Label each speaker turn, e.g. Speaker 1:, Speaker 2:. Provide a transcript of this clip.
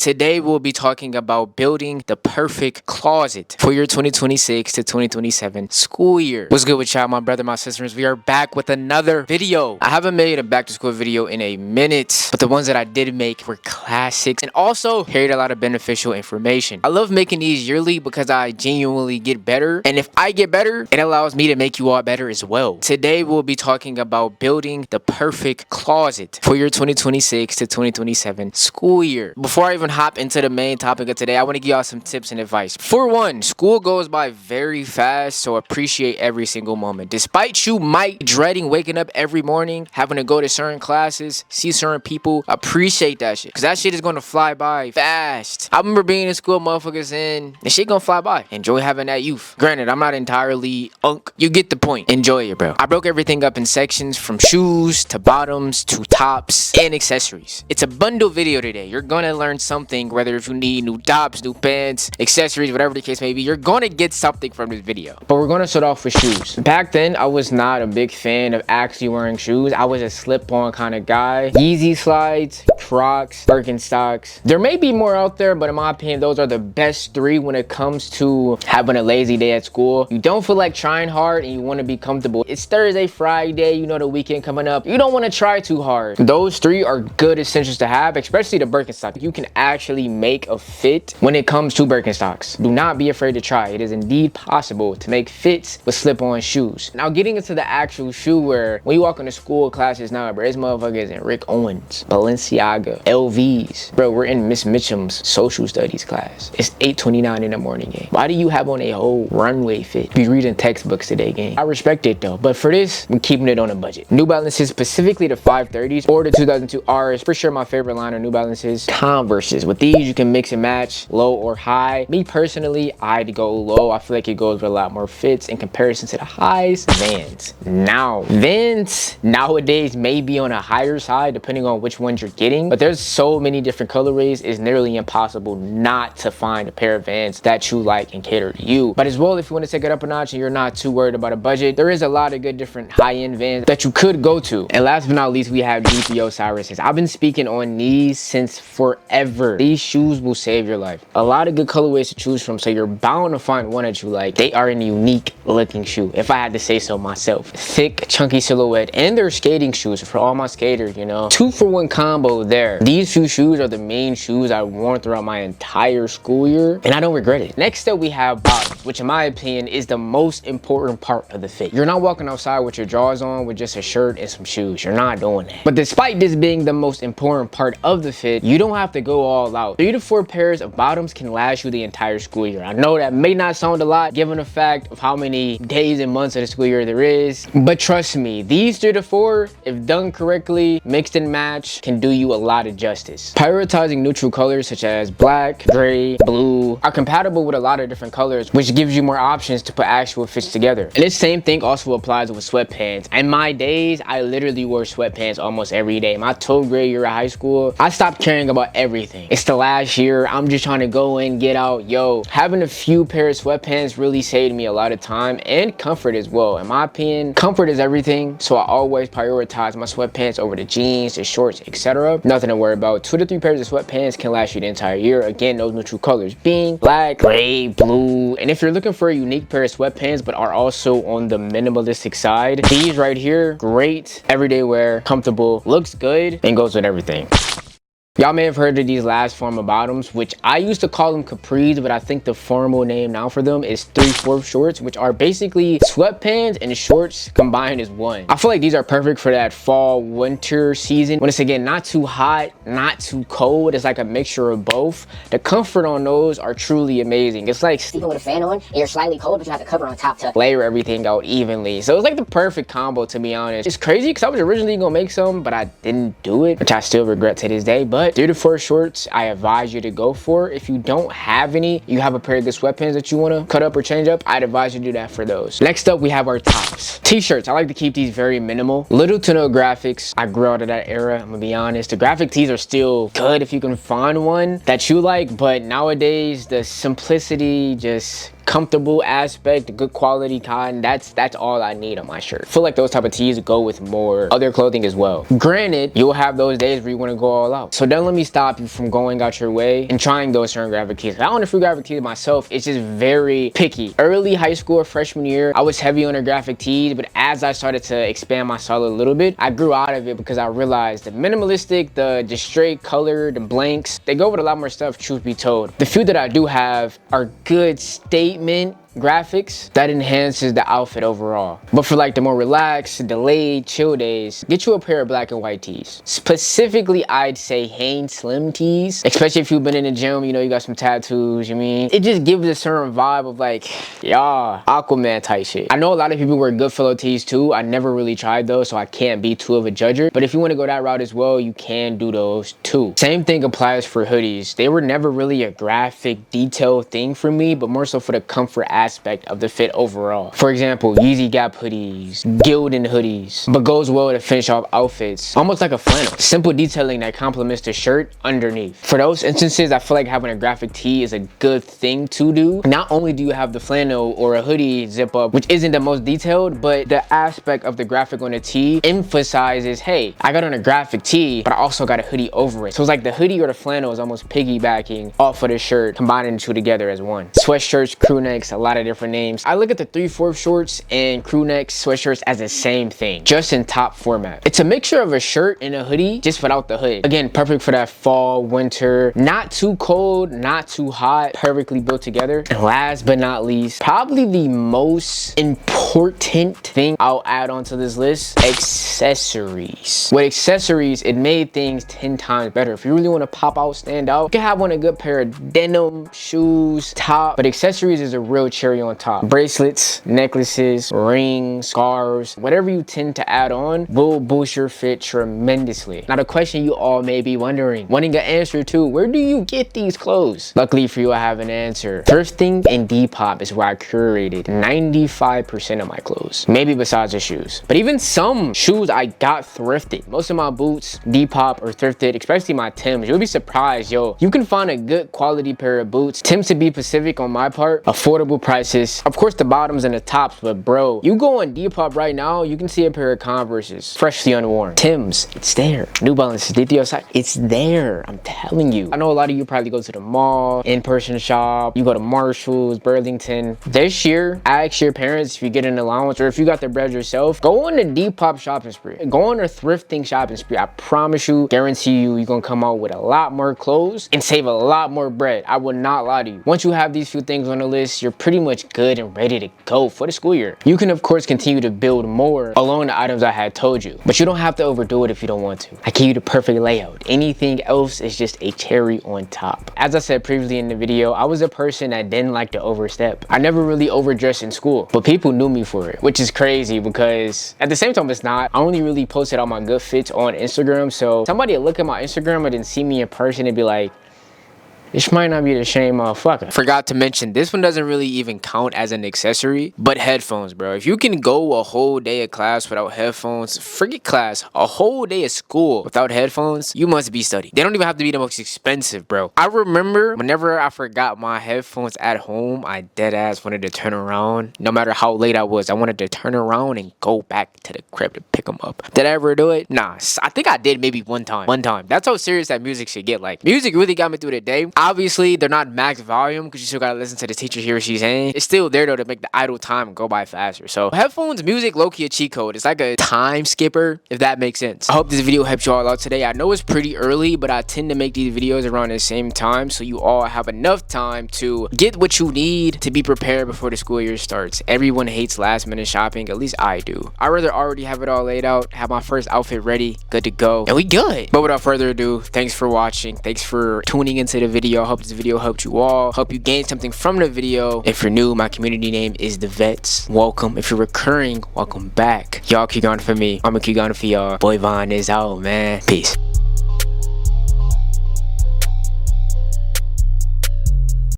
Speaker 1: Today we'll be talking about building the perfect closet for your 2026 to 2027 school year. What's good with y'all, my brother, my sisters? We are back with another video. I haven't made a back to school video in a minute, but the ones that I did make were classics and also carried a lot of beneficial information. I love making these yearly because I genuinely get better, and if I get better, it allows me to make you all better as well. Today we'll be talking about building the perfect closet for your 2026 to 2027 school year. Before I even hop into the main topic of today, I want to give y'all some tips and advice. For one, school goes by very fast, so appreciate every single moment. Despite you might dreading waking up every morning, having to go to certain classes, see certain people, appreciate that shit, because that shit is going to fly by fast. I remember being in school, motherfuckers, and the shit gonna fly by. Enjoy having that youth. Granted, I'm not entirely you get the point. Enjoy it, bro. I broke everything up in sections from shoes to bottoms to tops and accessories. It's a bundle video today. You're gonna learn something, whether if you need new tops, new pants, accessories, whatever the case may be, you're gonna get something from this video. But we're gonna start off with shoes. Back then, I was not a big fan of actually wearing shoes. I was a slip-on kind of guy. Yeezy slides, Crocs, Birkenstocks. There may be more out there, but in my opinion, those are the best three when it comes to having a lazy day at school. You don't feel like trying hard and you want to be comfortable. It's Thursday, Friday, you know, the weekend coming up. You don't want to try too hard. Those three are good essentials to have, especially the Birkenstock. You can actually make a fit when it comes to Birkenstocks. Do not be afraid to try. It is indeed possible to make fits with slip-on shoes. Now, getting into the actual shoe wear, when you walk into school classes now, bro, this motherfuckers in Rick Owens, Balenciaga, LVs. Bro, we're in Miss Mitchum's social studies class. It's 8:29 in the morning, gang. Why do you have on a whole runway fit? Be reading textbooks today, gang. I respect it though, but for this, we're keeping it on a budget. New Balances, specifically the 530s or the 2002 Rs. For sure, my favorite line of New Balances. Converses. With these, you can mix and match low or high. Me personally, I'd go low. I feel like it goes with a lot more fits in comparison to the highs. Vans. Now, Vans nowadays may be on a higher side depending on which ones you're getting, but there's so many different colorways, it's nearly impossible not to find a pair of Vans that you like and cater to you. But as well, if you want to take it up a notch and you're not too worried about a budget, there is a lot of good different high-end Vans that you could go to. And last but not least, we have GTO Cyrus's. I've been speaking on these since forever. These shoes will save your life. A lot of good colorways to choose from, so you're bound to find one that you like. They are a unique looking shoe, if I had to say so myself. Thick, chunky silhouette, and they're skating shoes for all my skaters, you know. 2-for-1 combo there. These few shoes are the main shoes I've worn throughout my entire school year, and I don't regret it. Next up, we have bottoms, which in my opinion is the most important part of the fit. You're not walking outside with your drawers on with just a shirt and some shoes. You're not doing that. But despite this being the most important part of the fit, you don't have to go all out. 3 to 4 pairs of bottoms can last you the entire school year. I know that may not sound a lot given the fact of how many days and months of the school year there is, but trust me, these 3 to 4, if done correctly, mixed and matched, can do you a lot of justice. Prioritizing neutral colors such as black, gray, blue are compatible with a lot of different colors, which gives you more options to put actual fits together. And this same thing also applies with sweatpants. In my days, I literally wore sweatpants almost every day. My 12th grade year of high school, I stopped caring about everything. It's the last year, I'm just trying to go in, get out. Yo, having a few pairs of sweatpants really saved me a lot of time and comfort as well. In my opinion, comfort is everything, so I always prioritize my sweatpants over the jeans, the shorts, etc. Nothing to worry about. 2 to 3 pairs of sweatpants can last you the entire year. Again, those neutral colors being black, gray, blue. And if you're looking for a unique pair of sweatpants but are also on the minimalistic side, these right here, great everyday wear, comfortable, looks good, and goes with everything. Y'all may have heard of these last form of bottoms, which I used to call them capris, but I think the formal name now for them is 3/4 shorts, which are basically sweatpants and shorts combined as one. I feel like these are perfect for that fall winter season when it's, again, not too hot, not too cold. It's like a mixture of both. The comfort on those are truly amazing. It's like
Speaker 2: sleeping with a fan on and you're slightly cold, but you have the cover on top to
Speaker 1: layer everything out evenly. So it's like the perfect combo, to be honest. It's crazy because I was originally gonna make some, but I didn't do it, which I still regret to this day. But 3 to 4 shorts, I advise you to go for. If you don't have any, you have a pair of good sweatpants that you want to cut up or change up, I'd advise you to do that for those. Next up, we have our tops. T-shirts, I like to keep these very minimal. Little to no graphics. I grew out of that era, I'm gonna be honest. The graphic tees are still good if you can find one that you like, but nowadays the simplicity just comfortable aspect, good quality cotton, that's all I need on my shirt. I feel like those type of tees go with more other clothing as well. Granted, you'll have those days where you want to go all out, so don't let me stop you from going out your way and trying those certain graphic tees. I own a few graphic tees myself. It's just very picky. Early high school or freshman year, I was heavy on the graphic tees, but as I started to expand my style a little bit, I grew out of it because I realized the minimalistic, the just straight color, the blanks, they go with a lot more stuff, truth be told. The few that I do have are good statement graphics that enhances the outfit overall. But for like the more relaxed, delayed, chill days, get you a pair of black and white tees. Specifically, I'd say Hanes Slim tees, especially if you've been in the gym, you know, you got some tattoos, you mean? It just gives a certain vibe of like, yeah, Aquaman type shit. I know a lot of people wear Goodfellow tees too. I never really tried those, so I can't be too of a judger. But if you want to go that route as well, you can do those too. Same thing applies for hoodies. They were never really a graphic detail thing for me, but more so for the comfort aspect of the fit overall. For example, Yeezy Gap hoodies, Gildan hoodies, but goes well to finish off outfits, almost like a flannel. Simple detailing that complements the shirt underneath. For those instances, I feel like having a graphic tee is a good thing to do. Not only do you have the flannel or a hoodie zip up, which isn't the most detailed, but the aspect of the graphic on the tee emphasizes, hey, I got on a graphic tee, but I also got a hoodie over it. So it's like the hoodie or the flannel is almost piggybacking off of the shirt, combining the two together as one. Sweatshirts, crew necks, a lot of different names. I look at the 3/4 shorts and crew necks, sweatshirts as the same thing, just in top format. It's a mixture of a shirt and a hoodie, just without the hood. Again, perfect for that fall, winter, not too cold, not too hot, perfectly built together. And last but not least, probably the most important thing I'll add onto this list, accessories. With accessories, it made things 10 times better. If you really want to pop out, stand out, you can have on a good pair of denim shoes, top, but accessories is a real cherry on top. Bracelets, necklaces, rings, scarves, whatever you tend to add on will boost your fit tremendously. Now the question you all may be wondering, wanting an answer to, where do you get these clothes? Luckily for you, I have an answer. Thrifting and Depop is where I curated 95% of my clothes. Maybe besides the shoes. But even some shoes I got thrifted. Most of my boots, Depop or thrifted, especially my Timbs. You'll be surprised, yo. You can find a good quality pair of boots. Timbs, to be Pacific on my part, affordable prices. Of course the bottoms and the tops, but bro, you go on Depop right now, you can see a pair of Converses, freshly unworn. Timbs, it's there. New Balance, it's there. I'm telling you. I know a lot of you probably go to the mall, in-person shop, you go to Marshalls, Burlington. This year, ask your parents if you get an allowance or if you got the bread yourself, go on a Depop shopping spree. Go on a thrifting shopping spree. I promise you, guarantee you, you're gonna come out with a lot more clothes and save a lot more bread. I would not lie to you. Once you have these few things on the list, you're pretty much good and ready to go for the school year. You can of course continue to build more along the items I had told you, but you don't have to overdo it if you don't want to. I gave you the perfect layout. Anything else is just a cherry on top. As I said previously in the video, I was a person that didn't like to overstep. I never really overdressed in school, but people knew me for it, which is crazy because at the same time it's not. I only really posted all my good fits on Instagram, so somebody would look at my Instagram and then see me in person and be like, this might not be the same motherfucker. Forgot to mention, this one doesn't really even count as an accessory, but headphones, bro. If you can go a whole day of class without headphones, forget class, a whole day of school without headphones, you must be studying. They don't even have to be the most expensive, bro. I remember whenever I forgot my headphones at home, I dead ass wanted to turn around. No matter how late I was, I wanted to turn around and go back to the crib to pick them up. Did I ever do it? Nah, I think I did maybe one time. That's how serious that music should get. Like, music really got me through the day. Obviously, they're not max volume because you still gotta listen to the teacher hear what she's saying. It's still there though to make the idle time go by faster. So headphones, music, low-key a cheat code. It's like a time skipper, if that makes sense. I hope this video helped you all out today. I know it's pretty early, but I tend to make these videos around the same time so you all have enough time to get what you need to be prepared before the school year starts. Everyone hates last minute shopping, at least I do. I'd rather already have it all laid out, have my first outfit ready, good to go, and we good. But without further ado, thanks for watching. Thanks for tuning into the video. I hope this video helped you all. Hope you gained something from the video. If you're new, my community name is The Vets. Welcome. If you're recurring, welcome back. Y'all keep going for me. I'm gonna keep going for y'all. Boy Von is out, man. Peace.